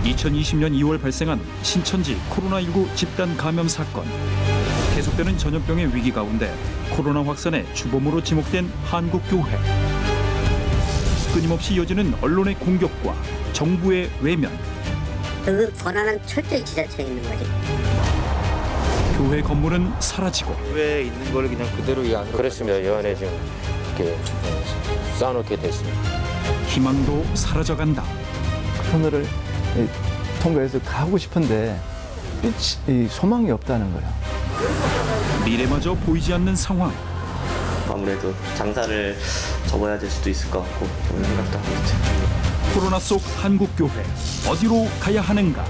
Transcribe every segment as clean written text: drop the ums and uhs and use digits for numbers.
2020년 2월 발생한 신천지 코로나19 집단 감염 사건. 계속되는 전염병의 위기 가운데 코로나 확산의 주범으로 지목된 한국교회. 끊임없이 이어지는 언론의 공격과 정부의 외면. 그 권한은 철저히 지자체에 있는 거지. 교회 건물은 사라지고 교회에 있는 거를 그냥 그대로 이 안으로 그렇습니다. 이 안에 지금 이렇게 쌓아놓게 됐습니다. 희망도 사라져간다. 터널을 통과해서 가고 싶은데 소망이 없다는 거예요. 미래마저 보이지 않는 상황. 아무래도 장사를 접어야 될 수도 있을 것 같고 그런 생각도 하고 있죠. 코로나 속 한국교회 어디로 가야 하는가?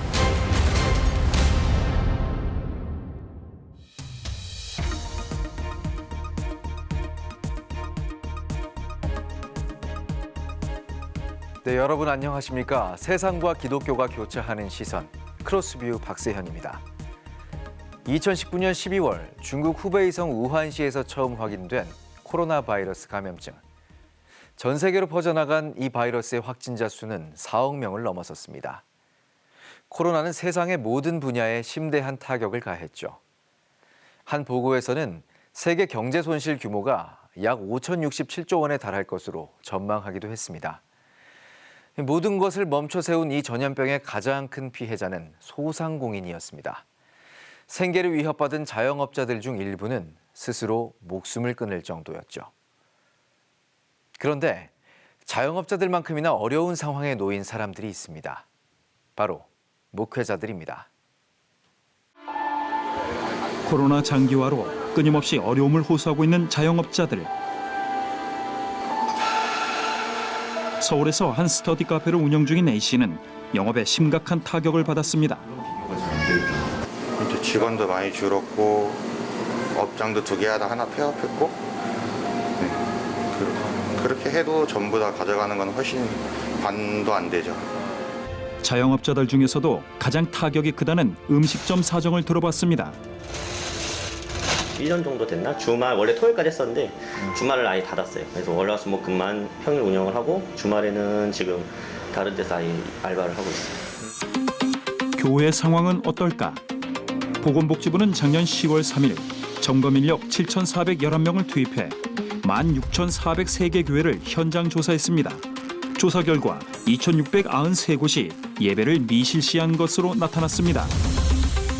네, 여러분 안녕하십니까? 세상과 기독교가 교차하는 시선, 크로스뷰 박세현입니다. 2019년 12월 중국 후베이성 우한시에서 처음 확인된 코로나 바이러스 감염증. 전 세계로 퍼져나간 이 바이러스의 확진자 수는 4억 명을 넘어섰습니다. 코로나는 세상의 모든 분야에 심대한 타격을 가했죠. 한 보고에서는 세계 경제 손실 규모가 약 5,067조 원에 달할 것으로 전망하기도 했습니다. 모든 것을 멈춰 세운 이 전염병의 가장 큰 피해자는 소상공인이었습니다. 생계를 위협받은 자영업자들 중 일부는 스스로 목숨을 끊을 정도였죠. 그런데 자영업자들만큼이나 어려운 상황에 놓인 사람들이 있습니다. 바로 목회자들입니다. 코로나 장기화로 끊임없이 어려움을 호소하고 있는 자영업자들. 서울에서 한 스터디 카페를 운영 중인 A씨는 영업에 심각한 타격을 받았습니다. 이제 직원도 많이 줄었고 업장도 2개 하다 하나 폐업했고 그렇게 해도 전부 다 가져가는 건 훨씬 반도 안 되죠. 자영업자들 중에서도 가장 타격이 크다는 음식점 사정을 들어봤습니다. 1년 정도 됐나? 주말 원래 토요일까지 했었는데 주말을 아예 닫았어요. 그래서 월화수목금만 평일 운영을 하고 주말에는 지금 다른 데서 아예 알바를 하고 있어요. 교회 상황은 어떨까? 보건복지부는 작년 10월 3일 점검 인력 7,411명을 투입해 16,403개 교회를 현장 조사했습니다. 조사 결과 2,693곳이 예배를 미실시한 것으로 나타났습니다.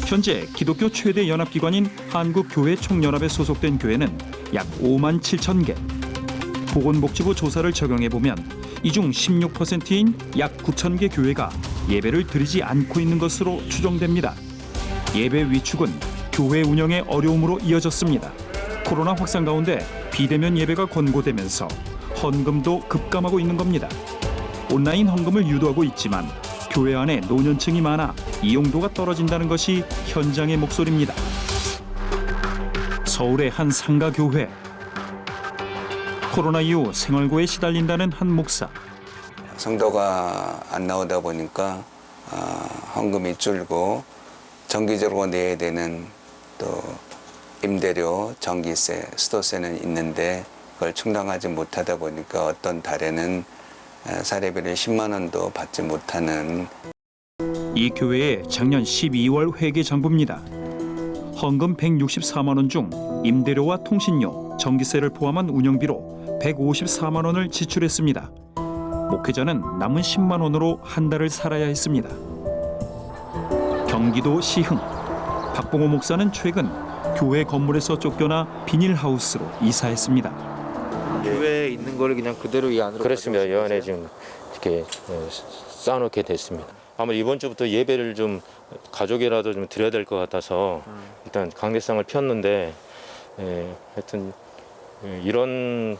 현재 기독교 최대 연합기관인 한국교회총연합에 소속된 교회는 약 5만 7천 개. 보건복지부 조사를 적용해보면 이 중 16%인 약 9천 개 교회가 예배를 드리지 않고 있는 것으로 추정됩니다. 예배 위축은 교회 운영의 어려움으로 이어졌습니다. 코로나 확산 가운데 비대면 예배가 권고되면서 헌금도 급감하고 있는 겁니다. 온라인 헌금을 유도하고 있지만 교회 안에 노년층이 많아 이용도가 떨어진다는 것이 현장의 목소리입니다. 서울의 한 상가교회. 코로나 이후 생활고에 시달린다는 한 목사. 성도가 안 나오다 보니까 헌금이 줄고 정기적으로 내야 되는 또 임대료, 전기세, 수도세는 있는데 그걸 충당하지 못하다 보니까 어떤 달에는 사례비를 10만 원도 받지 못하는. 이 교회의 작년 12월 회계 장부입니다. 헌금 164만 원 중 임대료와 통신료, 전기세를 포함한 운영비로 154만 원을 지출했습니다. 목회자는 남은 10만 원으로 한 달을 살아야 했습니다. 경기도 시흥. 박봉호 목사는 최근 교회 건물에서 쫓겨나 비닐하우스로 이사했습니다. 교회에 있는 거를 그냥 그대로 이 안으로 그렇습니다. 이 안에 지금 이렇게 쌓아놓게 됐습니다. 아마 이번 주부터 예배를 좀 가족이라도 좀 드려야 될 것 같아서 일단 강대상을 폈는데 하여튼 이런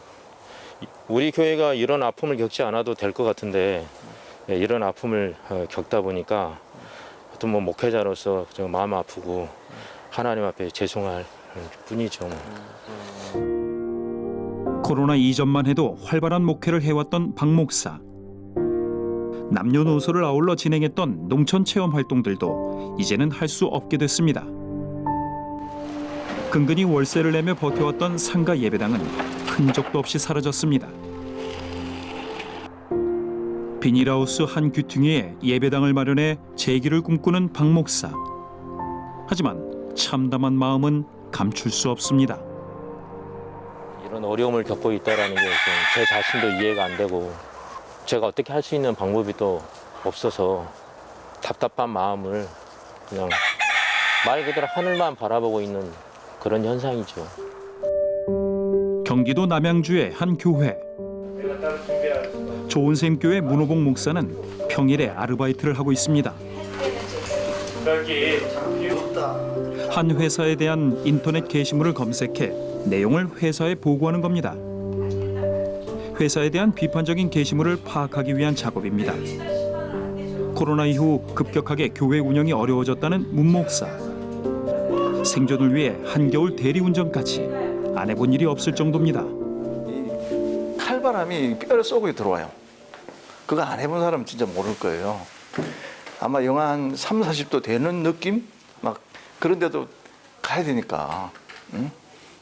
우리 교회가 이런 아픔을 겪지 않아도 될 것 같은데 이런 아픔을 겪다 보니까 하여튼 뭐 목회자로서 좀 마음 아프고 하나님 앞에 죄송할 뿐이죠. 코로나 이전만 해도 활발한 목회를 해왔던 박 목사. 남녀노소를 아울러 진행했던 농촌 체험 활동들도 이제는 할 수 없게 됐습니다. 근근히 월세를 내며 버텨왔던 상가 예배당은 흔적도 없이 사라졌습니다. 비닐하우스 한 귀퉁이에 예배당을 마련해 재기를 꿈꾸는 박 목사. 하지만 참담한 마음은 감출 수 없습니다. 이런 어려움을 겪고 있다라는 게 제 자신도 이해가 안 되고 제가 어떻게 할 수 있는 방법이 또 없어서 답답한 마음을 그냥 말 그대로 하늘만 바라보고 있는 그런 현상이죠. 경기도 남양주의 한 교회. 좋은샘교회 문호봉 목사는 평일에 아르바이트를 하고 있습니다. 한 회사에 대한 인터넷 게시물을 검색해 내용을 회사에 보고하는 겁니다. 회사에 대한 비판적인 게시물을 파악하기 위한 작업입니다. 코로나 이후 급격하게 교회 운영이 어려워졌다는 문 목사. 생존을 위해 한겨울 대리운전까지 안 해본 일이 없을 정도입니다. 이 칼바람이 뼈를 쏘고 들어와요. 그거 안 해본 사람은 진짜 모를 거예요. 아마 영하 한 3, 40도 되는 느낌? 막 그런데도 가야 되니까. 응?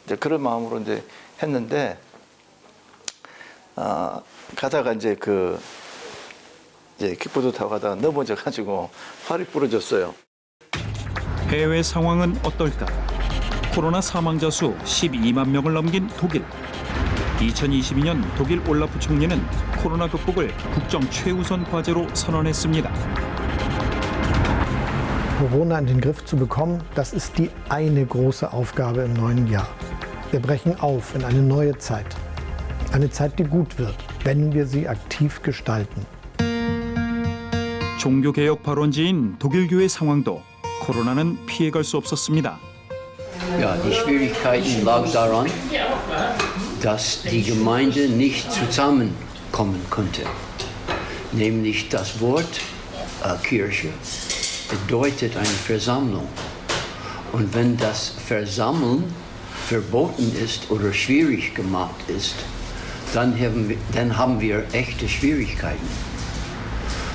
이제 그런 마음으로 이제 했는데 가다가 이제 킥보드 타고 가다가 넘어져 가지고 팔이 부러졌어요. 해외 상황은 어떨까? 코로나 사망자 수 12만 명을 넘긴 독일. 2022년 독일 올라프 총리는 코로나 극복을 국정 최우선 과제로 선언했습니다. Corona in den Griff zu bekommen, das ist die eine große Aufgabe im neuen Jahr. Wir brechen auf in eine neue Zeit. Eine Zeit, die gut wird, wenn wir sie aktiv gestalten. 종교개혁 발원지인 독일 교회 상황도 코로나는 피해갈 수 없었습니다. Ja, die Schwierigkeiten lagen daran, dass die Gemeinde nicht zusammenkommen konnte. Nämlich das Wort Kirche bedeutet eine Versammlung. Und wenn das Versammeln verboten ist oder schwierig gemacht ist, dann haben wir echte Schwierigkeiten.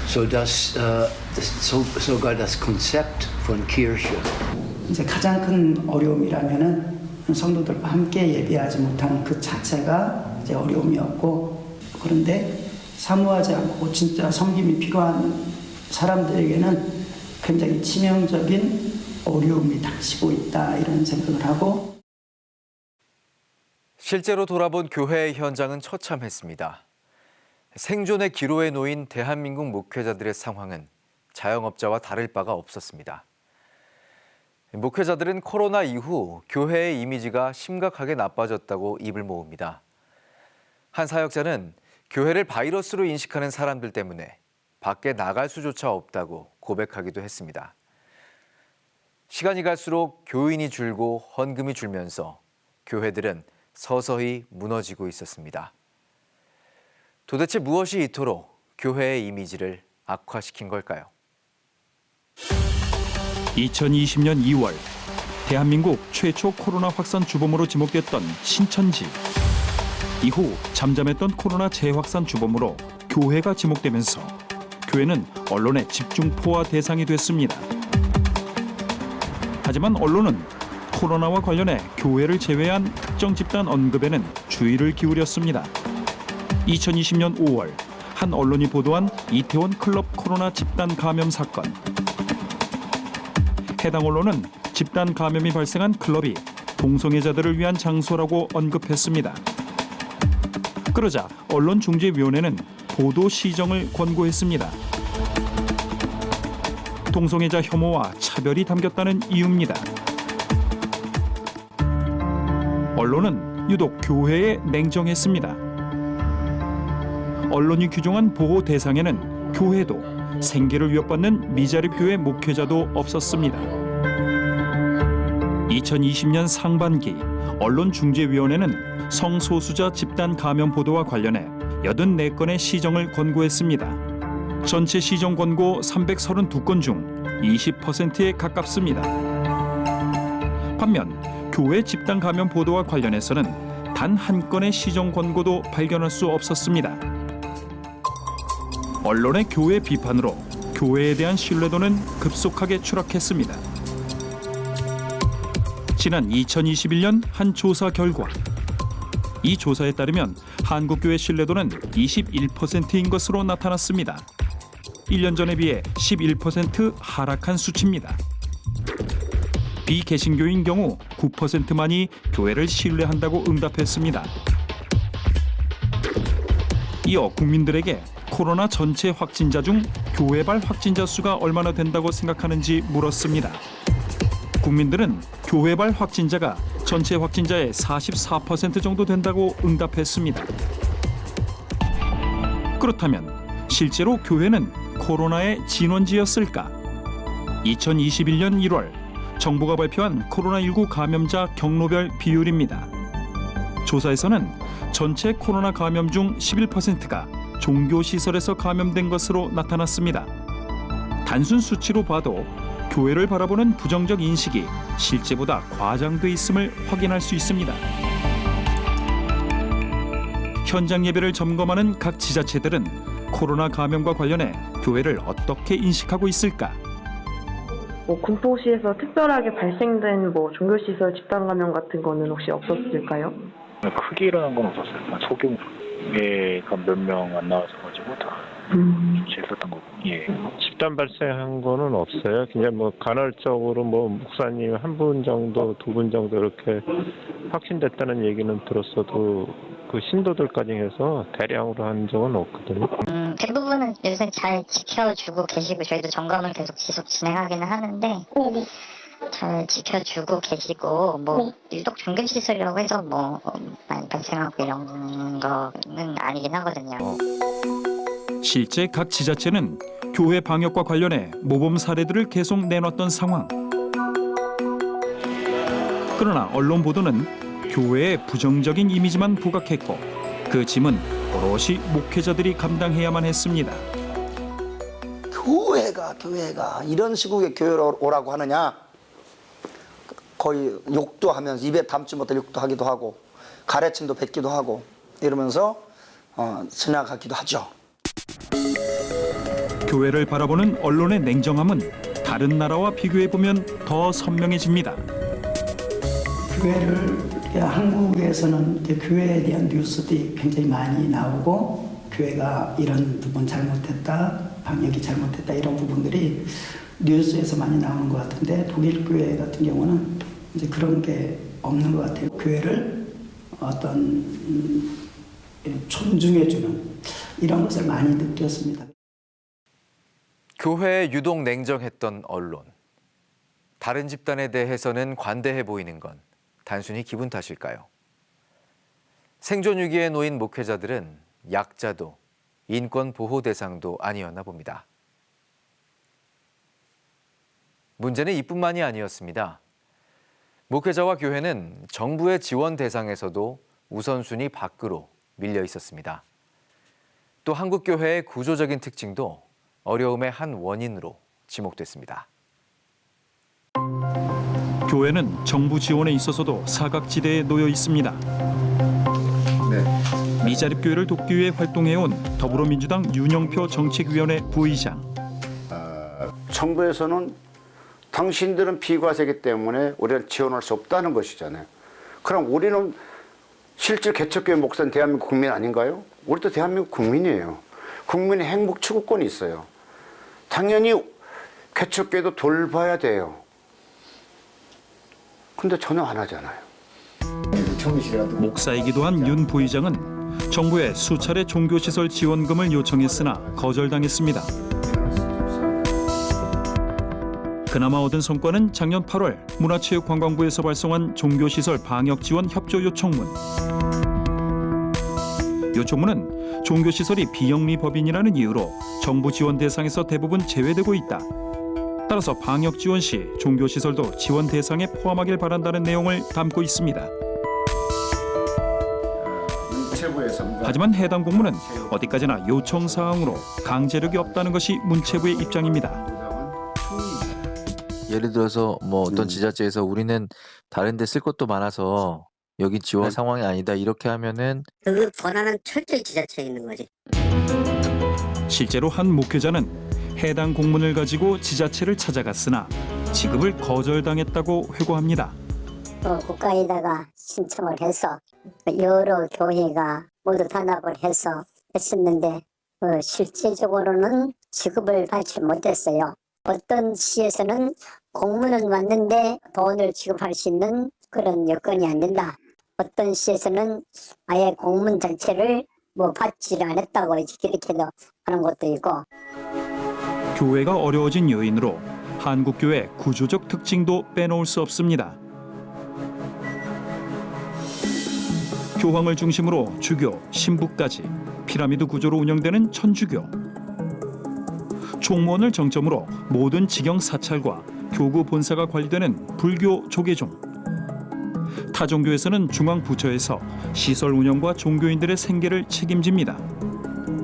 Sodass sogar das Konzept von Kirche 이제 가장 큰 어려움이라면은 성도들과 함께 예배하지 못하는 그 자체가 이제 어려움이었고, 그런데 사모하지 않고 진짜 섬김이 필요한 사람들에게는 굉장히 치명적인 어려움이 닥치고 있다, 이런 생각을 하고. 실제로 돌아본 교회의 현장은 처참했습니다. 생존의 기로에 놓인 대한민국 목회자들의 상황은 자영업자와 다를 바가 없었습니다. 목회자들은 코로나 이후 교회의 이미지가 심각하게 나빠졌다고 입을 모읍니다. 한 사역자는 교회를 바이러스로 인식하는 사람들 때문에 밖에 나갈 수조차 없다고 고백하기도 했습니다. 시간이 갈수록 교인이 줄고 헌금이 줄면서 교회들은 서서히 무너지고 있었습니다. 도대체 무엇이 이토록 교회의 이미지를 악화시킨 걸까요? 2020년 2월 대한민국 최초 코로나 확산 주범으로 지목됐던 신천지. 이후 잠잠했던 코로나 재확산 주범으로 교회가 지목되면서 교회는 언론의 집중 포화 대상이 됐습니다. 하지만 언론은 코로나와 관련해 교회를 제외한 특정 집단 언급에는 주의를 기울였습니다. 2020년 5월 한 언론이 보도한 이태원 클럽 코로나 집단 감염 사건. 해당 언론은 집단 감염이 발생한 클럽이 동성애자들을 위한 장소라고 언급했습니다. 그러자 언론중재위원회는 보도 시정을 권고했습니다. 동성애자 혐오와 차별이 담겼다는 이유입니다. 언론은 유독 교회에 냉정했습니다. 언론이 규정한 보호 대상에는 교회도 생계를 위협받는 미자립교회 목회자도 없었습니다. 2020년 상반기 언론중재위원회는 성소수자 집단 감염 보도와 관련해 84건의 시정을 권고했습니다. 전체 시정 권고 332건 중 20%에 가깝습니다. 반면 교회 집단 감염 보도와 관련해서는 단 한 건의 시정 권고도 발견할 수 없었습니다. 언론의 교회 비판으로 교회에 대한 신뢰도는 급속하게 추락했습니다. 지난 2021년 한 조사 결과 이 조사에 따르면 한국교회 신뢰도는 21%인 것으로 나타났습니다. 1년 전에 비해 11% 하락한 수치입니다. 비개신교인 경우 9%만이 교회를 신뢰한다고 응답했습니다. 이어 국민들에게 코로나 전체 확진자 중 교회발 확진자 수가 얼마나 된다고 생각하는지 물었습니다. 국민들은 교회발 확진자가 전체 확진자의 44% 정도 된다고 응답했습니다. 그렇다면 실제로 교회는 코로나의 진원지였을까? 2021년 1월 정부가 발표한 코로나19 감염자 경로별 비율입니다. 조사에서는 전체 코로나 감염 중 11%가 종교시설에서 감염된 것으로 나타났습니다. 단순 수치로 봐도 교회를 바라보는 부정적 인식이 실제보다 과장돼 있음을 확인할 수 있습니다. 현장 예배를 점검하는 각 지자체들은 코로나 감염과 관련해 교회를 어떻게 인식하고 있을까? 군포시에서 특별하게 발생된 종교시설 집단 감염 같은 거는 혹시 없었을까요? 크게 일어난 건 없었어요. 소규모가 몇 명 안 나와서 가지고 다 있었던 거고. 예. 집단 발생한 거는 없어요. 그냥 간헐적으로 목사님 한 분 정도, 두 분 정도 이렇게 확진됐다는 얘기는 들었어도 그 신도들까지 해서 대량으로 한 적은 없거든요. 대부분은 요새 잘 지켜주고 계시고 저희도 점검을 계속 진행하기는 하는데 잘 지켜주고 계시고 유독 종교시설이라고 해서 많이 발생하고 이런 거는 아니긴 하거든요. 실제 각 지자체는 교회 방역과 관련해 모범 사례들을 계속 내놨던 상황. 그러나 언론 보도는 교회의 부정적인 이미지만 부각했고 그 짐은 오롯이 목회자들이 감당해야만 했습니다. 교회가 이런 시국에 교회로 오라고 하느냐? 거의 욕도 하면서 입에 담지 못할 욕도 하기도 하고 가래침도 뱉기도 하고 이러면서 지나가기도 하죠. 교회를 바라보는 언론의 냉정함은 다른 나라와 비교해보면 더 선명해집니다. 한국에서는 교회에 대한 뉴스들이 굉장히 많이 나오고 교회가 이런 부분 잘못했다, 방역이 잘못했다 이런 부분들이 뉴스에서 많이 나오는 것 같은데 독일 교회 같은 경우는 이제 그런 게 없는 것 같아요. 교회를 존중해주는 이런 것을 많이 느꼈습니다. 교회에 유독 냉정했던 언론. 다른 집단에 대해서는 관대해 보이는 건 단순히 기분 탓일까요? 생존 위기에 놓인 목회자들은 약자도 인권 보호 대상도 아니었나 봅니다. 문제는 이뿐만이 아니었습니다. 목회자와 교회는 정부의 지원 대상에서도 우선순위 밖으로 밀려 있었습니다. 또 한국교회의 구조적인 특징도 어려움의 한 원인으로 지목됐습니다. 교회는 정부 지원에 있어서도 사각지대에 놓여 있습니다. 미자립교회를 돕기 위해 활동해온 더불어민주당 윤영표 정책위원회 부의장. 정부에서는 당신들은 비과세이기 때문에 우리는 지원할 수 없다는 것이잖아요. 그럼 우리는 실제 개척교회 목사는 대한민국 국민 아닌가요? 우리도 대한민국 국민이에요. 국민의 행복 추구권이 있어요. 당연히 개척교회도 돌봐야 돼요. 근데 전혀 안 하잖아요. 목사이기도 한 윤 부의장은 정부에 수차례 종교시설 지원금을 요청했으나 거절당했습니다. 그나마 얻은 성과는 작년 8월 문화체육관광부에서 발송한 종교시설 방역지원 협조 요청문. 요청문은 종교시설이 비영리법인이라는 이유로 정부 지원 대상에서 대부분 제외되고 있다. 따라서 방역 지원 시 종교시설도 지원 대상에 포함하길 바란다는 내용을 담고 있습니다. 하지만 해당 공문은 어디까지나 요청 사항으로 강제력이 없다는 것이 문체부의 입장입니다. 예를 들어서 어떤 지자체에서 우리는 다른 데 쓸 것도 많아서 여기 지원 상황이 아니다 이렇게 하면은 그 권한은 철저히 지자체에 있는 거지. 실제로 한 목회자는 해당 공문을 가지고 지자체를 찾아갔으나 지급을 거절당했다고 회고합니다. 국가에다가 신청을 해서 여러 교회가 모두 단합을 해서 했었는데 실제적으로는 지급을 받지 못했어요. 어떤 시에서는 공문은 왔는데 돈을 지급할 수 있는 그런 여건이 안 된다. 어떤 시에서는 아예 공문 자체를 받지를 않았다고 이렇게도 하는 것도 있고. 교회가 어려워진 요인으로 한국교회 구조적 특징도 빼놓을 수 없습니다. 교황을 중심으로 주교, 신부까지 피라미드 구조로 운영되는 천주교. 총무원을 정점으로 모든 직영 사찰과 교구 본사가 관리되는 불교 조계종. 타종교에서는 중앙부처에서 시설 운영과 종교인들의 생계를 책임집니다.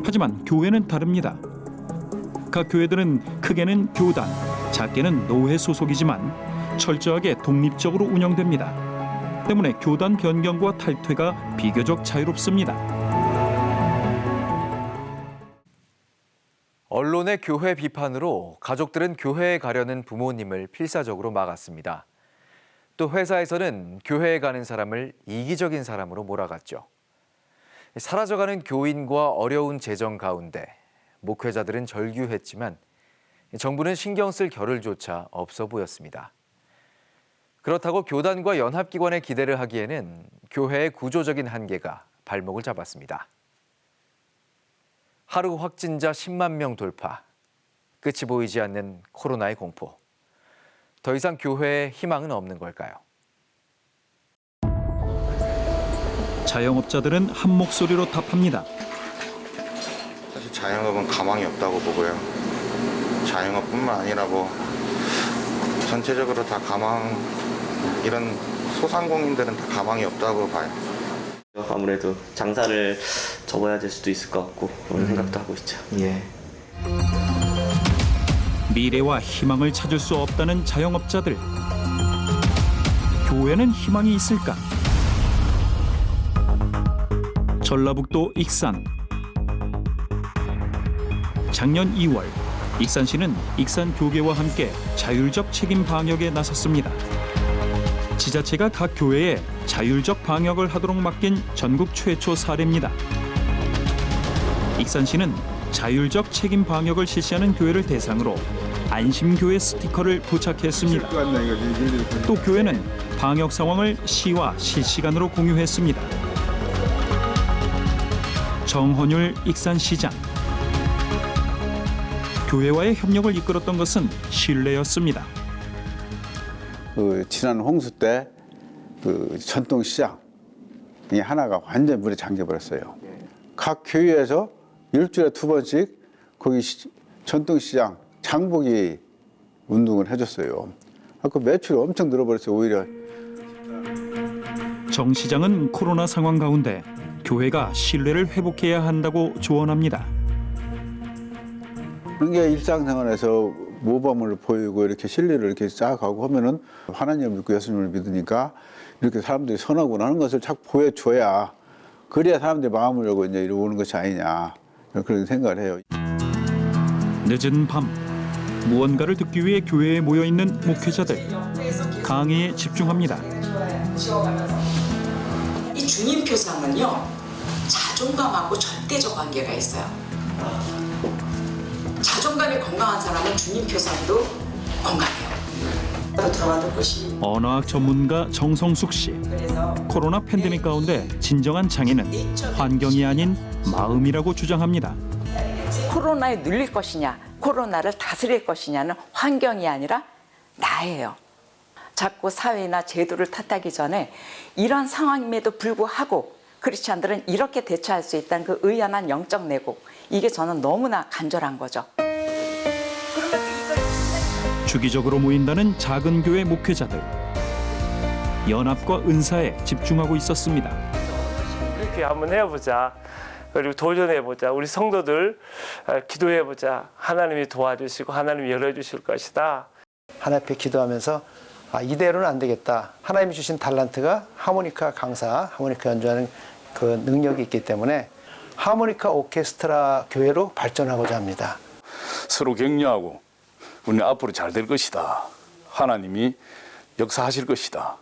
하지만 교회는 다릅니다. 각 교회들은 크게는 교단, 작게는 노회 소속이지만 철저하게 독립적으로 운영됩니다. 때문에 교단 변경과 탈퇴가 비교적 자유롭습니다. 언론의 교회 비판으로 가족들은 교회에 가려는 부모님을 필사적으로 막았습니다. 또 회사에서는 교회에 가는 사람을 이기적인 사람으로 몰아갔죠. 사라져가는 교인과 어려운 재정 가운데 목회자들은 절규했지만 정부는 신경 쓸 겨를조차 없어 보였습니다. 그렇다고 교단과 연합기관의 기대를 하기에는 교회의 구조적인 한계가 발목을 잡았습니다. 하루 확진자 10만 명 돌파, 끝이 보이지 않는 코로나의 공포. 더 이상 교회에 희망은 없는 걸까요? 자영업자들은 한 목소리로 답합니다. 사실 자영업은 가망이 없다고 보고요. 자영업뿐만 아니라 전체적으로 다 이런 소상공인들은 다 가망이 없다고 봐요. 아무래도 장사를 접어야 될 수도 있을 것 같고 그런 생각도 하고 있죠. 미래와 희망을 찾을 수 없다는 자영업자들. 교회는 희망이 있을까? 전라북도 익산. 작년 2월 익산시는 익산교계와 함께 자율적 책임 방역에 나섰습니다. 지자체가 각 교회에 자율적 방역을 하도록 맡긴 전국 최초 사례입니다. 익산시는 자율적 책임 방역을 실시하는 교회를 대상으로 안심교회 스티커를 부착했습니다. 또 교회는 방역 상황을 시와 실시간으로 공유했습니다. 정헌율 익산시장. 교회와의 협력을 이끌었던 것은 신뢰였습니다. 지난 홍수 때 전통시장이 하나가 완전히 물에 잠겨버렸어요. 각 교회에서 일주일에 2번씩 거기 전통시장 장보기 운동을 해줬어요. 그 매출이 엄청 늘어버렸어요. 오히려. 정 시장은 코로나 상황 가운데 교회가 신뢰를 회복해야 한다고 조언합니다. 그게 일상생활에서 모범을 보이고 이렇게 신뢰를 이렇게 쌓아가고 하면은 하나님을 믿고 예수님을 믿으니까 이렇게 사람들이 선하구나 하는 것을 자꾸 보여줘야 그래야 사람들이 마음을 열고 이제 이러고 오는 것이 아니냐 그런 생각을 해요. 늦은 밤 무언가를 듣기 위해 교회에 모여 있는 목회자들. 강의에 집중합니다. 이 주님 표상은요 자존감하고 절대적 관계가 있어요. 자존감이 건강한 사람은 주님 표상도 건강해요. 들어가던 것이 언어학 전문가 정성숙 씨. 코로나 팬데믹 가운데 진정한 장애는 환경이 아닌 마음이라고 주장합니다. 코로나에 눌릴 것이냐, 코로나를 다스릴 것이냐는 환경이 아니라 나예요. 자꾸 사회나 제도를 탓하기 전에 이런 상황임에도 불구하고 크리스찬들은 이렇게 대처할 수 있다는 그 의연한 영적 내곡, 이게 저는 너무나 간절한 거죠. 주기적으로 모인다는 작은 교회 목회자들. 연합과 은사에 집중하고 있었습니다. 이렇게 한번 해보자. 그리고 도전해보자. 우리 성도들 기도해보자. 하나님이 도와주시고 하나님이 열어주실 것이다. 하나님 앞에 기도하면서 이대로는 안 되겠다. 하나님이 주신 달란트가 하모니카 강사, 하모니카 연주하는 그 능력이 있기 때문에 하모니카 오케스트라 교회로 발전하고자 합니다. 서로 격려하고 우리는 앞으로 잘 될 것이다. 하나님이 역사하실 것이다.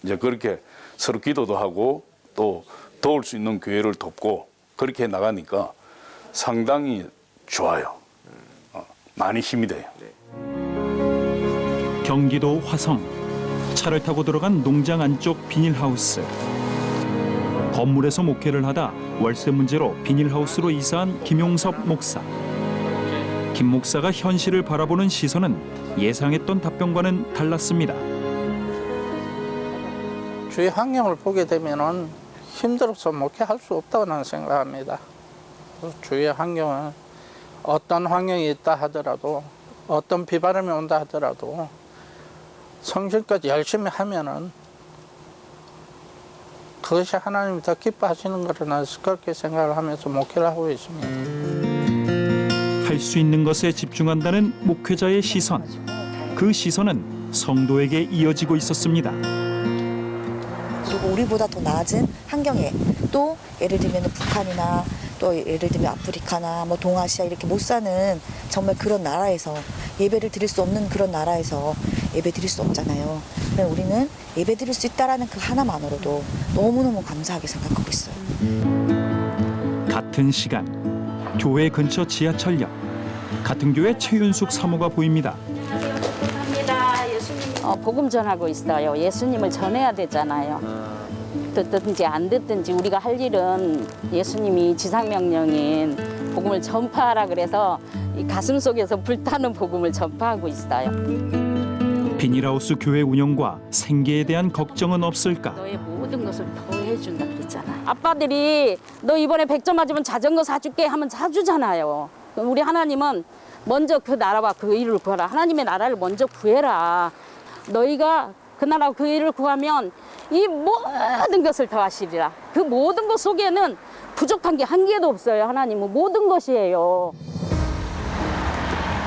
이제 그렇게 서로 기도도 하고 또 도울 수 있는 교회를 돕고 그렇게 나가니까 상당히 좋아요. 많이 힘이 돼요. 경기도 화성. 차를 타고 들어간 농장 안쪽 비닐하우스. 건물에서 목회를 하다 월세 문제로 비닐하우스로 이사한 김용섭 목사. 김 목사가 현실을 바라보는 시선은 예상했던 답변과는 달랐습니다. 주위 환경을 보게 되면은 힘들어서 목회할 수 없다고 나는 생각합니다. 주위 환경은 어떤 환경이 있다 하더라도 어떤 비바람이 온다 하더라도 성실까지 열심히 하면은 그것이 하나님이 더 기뻐하시는 거로 나는 그렇게 생각을 하면서 목회를 하고 있습니다. 할 수 있는 것에 집중한다는 목회자의 시선. 그 시선은 성도에게 이어지고 있었습니다. 그리고 우리보다 더 나아진 환경에 또 예를 들면 북한이나 또 예를 들면 아프리카나 뭐 동아시아 이렇게 못 사는 정말 그런 나라에서 예배를 드릴 수 없는 그런 나라에서 예배 드릴 수 없잖아요. 그럼 우리는 예배 드릴 수 있다라는 그 하나만으로도 너무너무 감사하게 생각하고 있어요. 같은 시간 교회 근처 지하철역. 같은 교회 최윤숙 사모가 보입니다. 복음 전하고 있어요. 예수님을 전해야 되잖아요. 듣든지 안 듣든지 우리가 할 일은 예수님이 지상명령인 복음을 전파하라 그래서 이 가슴 속에서 불타는 복음을 전파하고 있어요. 비닐하우스 교회 운영과 생계에 대한 걱정은 없을까? 너의 모든 것을 더해준다 그랬잖아. 아빠들이 너 이번에 100점 맞으면 자전거 사줄게 하면 사주잖아요. 우리 하나님은 먼저 그 나라와 그 의를 구하라. 하나님의 나라를 먼저 구해라. 너희가 그 나라 그 의를 구하면 이 모든 것을 더하시리라. 그 모든 것 속에는 부족한 게 한 개도 없어요. 하나님은 모든 것이에요.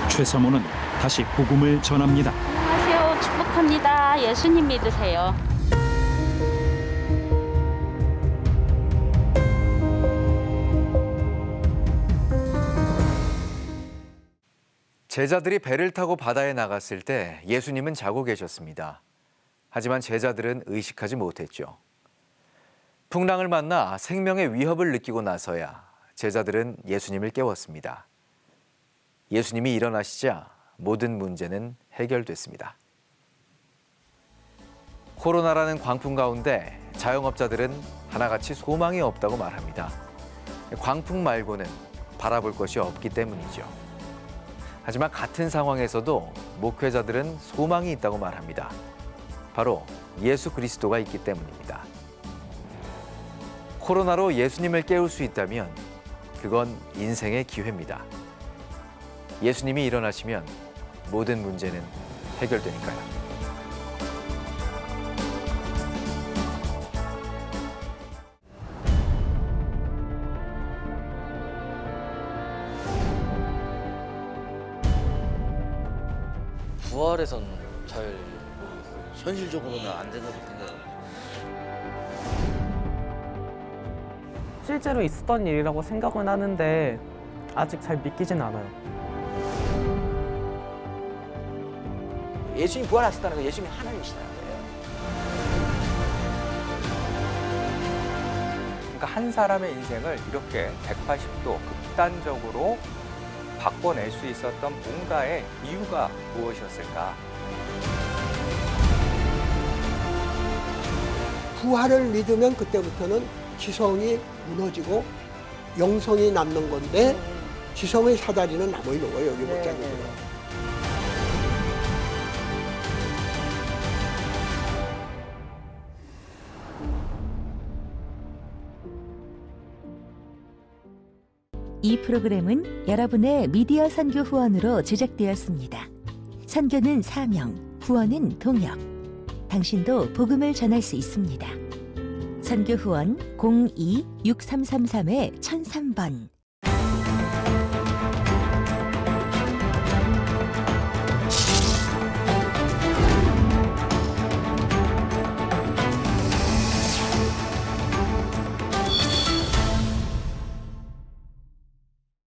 최 사모는 다시 복음을 전합니다. 안녕하세요. 축복합니다. 예수님 믿으세요. 제자들이 배를 타고 바다에 나갔을 때 예수님은 자고 계셨습니다. 하지만 제자들은 의식하지 못했죠. 풍랑을 만나 생명의 위협을 느끼고 나서야 제자들은 예수님을 깨웠습니다. 예수님이 일어나시자 모든 문제는 해결됐습니다. 코로나라는 광풍 가운데 자영업자들은 하나같이 소망이 없다고 말합니다. 광풍 말고는 바라볼 것이 없기 때문이죠. 하지만 같은 상황에서도 목회자들은 소망이 있다고 말합니다. 바로 예수 그리스도가 있기 때문입니다. 코로나로 예수님을 깨울 수 있다면 그건 인생의 기회입니다. 예수님이 일어나시면 모든 문제는 해결되니까요. 부활에선 잘 모르겠어요. 현실적으로는 안 된다고 생각합니다. 실제로 있었던 일이라고 생각은 하는데 아직 잘 믿기진 않아요. 예수님 부활하셨다는 건 예수님이 하나님이시다는 거예요. 그러니까 한 사람의 인생을 이렇게 180도 극단적으로 바꿔낼 수 있었던 뭔가의 이유가 무엇이었을까? 부활을 믿으면 그때부터는 지성이 무너지고 영성이 남는 건데 지성의 사다리는 남아 있는 거예요. 여기 목장님은. 이 프로그램은 여러분의 미디어 선교 후원으로 제작되었습니다. 선교는 사명, 후원은 동역. 당신도 복음을 전할 수 있습니다. 선교 후원 02-6333-1003번